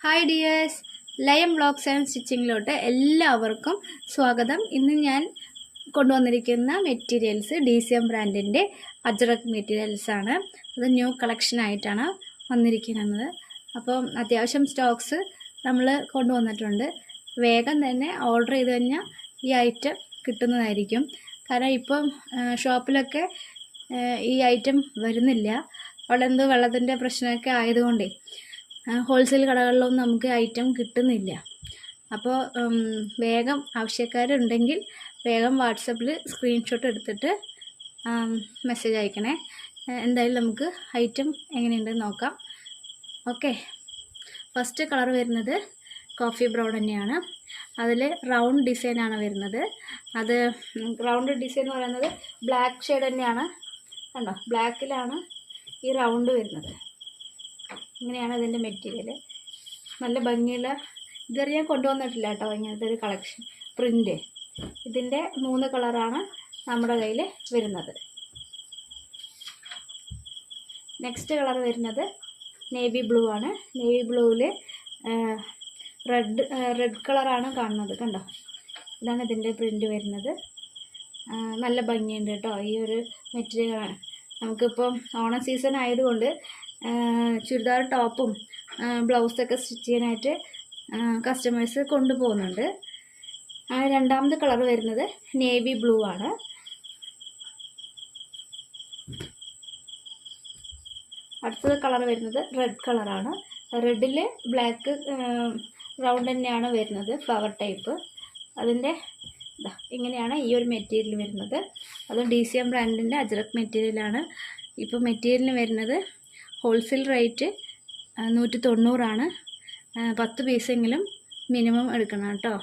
Hi dears, ലയം blogs and സ്റ്റിച്ചിങ്ങിലോട്ട് എല്ലാവർക്കും സ്വാഗതം. ഇന്ന് ഞാൻ കൊണ്ടുവന്നിരിക്കുന്ന മെറ്റീരിയൽസ് DCM ബ്രാൻഡിൻ്റെ അജ്രക് മെറ്റീരിയൽസാണ്. അത് ന്യൂ കളക്ഷനായിട്ടാണ് വന്നിരിക്കുന്നത്. അപ്പം അത്യാവശ്യം സ്റ്റോക്സ് നമ്മൾ കൊണ്ടുവന്നിട്ടുണ്ട്. വേഗം തന്നെ ഓർഡർ ചെയ്ത് കഴിഞ്ഞാൽ ഈ ഐറ്റം കിട്ടുന്നതായിരിക്കും. കാരണം ഇപ്പം ഷോപ്പിലൊക്കെ ഈ ഐറ്റം വരുന്നില്ല. അവിടെ എന്തോ വെള്ളത്തിൻ്റെ പ്രശ്നമൊക്കെ ആയതുകൊണ്ടേ ഹോൾസെയിൽ കടകളിലൊന്നും നമുക്ക് ഐറ്റം കിട്ടുന്നില്ല. അപ്പോൾ വേഗം ആവശ്യക്കാരുണ്ടെങ്കിൽ വേഗം വാട്സപ്പിൽ സ്ക്രീൻഷോട്ട് എടുത്തിട്ട് മെസ്സേജ് അയക്കണേ. എന്തായാലും നമുക്ക് ഐറ്റം എങ്ങനെയുണ്ടെന്ന് നോക്കാം. ഓക്കെ, ഫസ്റ്റ് കളർ വരുന്നത് കോഫി ബ്രൗൺ തന്നെയാണ്. അതിൽ റൗണ്ട് ഡിസൈനാണ് വരുന്നത്. അത് റൗണ്ട് ഡിസൈൻ എന്ന് പറയുന്നത് ബ്ലാക്ക് ഷെയ്ഡ് തന്നെയാണ്. കണ്ടോ, ബ്ലാക്കിലാണ് ഈ റൗണ്ട് വരുന്നത്. ഇങ്ങനെയാണ് ഇതിൻ്റെ മെറ്റീരിയൽ. നല്ല ഭംഗിയുള്ള, ഇതുവരെ ഞാൻ കൊണ്ടുവന്നിട്ടില്ല കേട്ടോ ഇങ്ങനത്തെ ഒരു കളക്ഷൻ പ്രിൻ്റ്. ഇതിൻ്റെ 3 കളറാണ് നമ്മുടെ കയ്യിൽ വരുന്നത്. നെക്സ്റ്റ് കളർ വരുന്നത് നേവി ബ്ലൂ ആണ്. നേവി ബ്ലൂവിൽ റെഡ് കളറാണ് കാണുന്നത്. കണ്ടോ, ഇതാണ് ഇതിൻ്റെ പ്രിൻ്റ് വരുന്നത്. നല്ല ഭംഗിയുണ്ട് കേട്ടോ ഈ ഒരു മെറ്റീരിയൽ. നമുക്കിപ്പം ഓണം സീസൺ ആയതുകൊണ്ട് ചുരിദാർ ടോപ്പും ബ്ലൗസൊക്കെ സ്റ്റിച്ച് ചെയ്യാനായിട്ട് കസ്റ്റമേഴ്സ് കൊണ്ടുപോകുന്നുണ്ട്. രണ്ടാമത്തെ കളർ വരുന്നത് നേവി ബ്ലൂ ആണ്. അടുത്തത് കളർ വരുന്നത് റെഡ് കളറാണ്. റെഡിൽ ബ്ലാക്ക് റൗണ്ട് തന്നെയാണ് വരുന്നത്, ഫ്ലവർ ടൈപ്പ്. അതിൻ്റെ ഇങ്ങനെയാണ് ഈ ഒരു മെറ്റീരിയൽ വരുന്നത്. അത് DCM ബ്രാൻഡിൻ്റെ അജ്രക് മെറ്റീരിയലാണ്. ഇപ്പോൾ മെറ്റീരിയലിന് വരുന്നത് ഹോൾസെയിൽ റേറ്റ് 190 ആണ്. 10 പീസെങ്കിലും മിനിമം എടുക്കണം കേട്ടോ.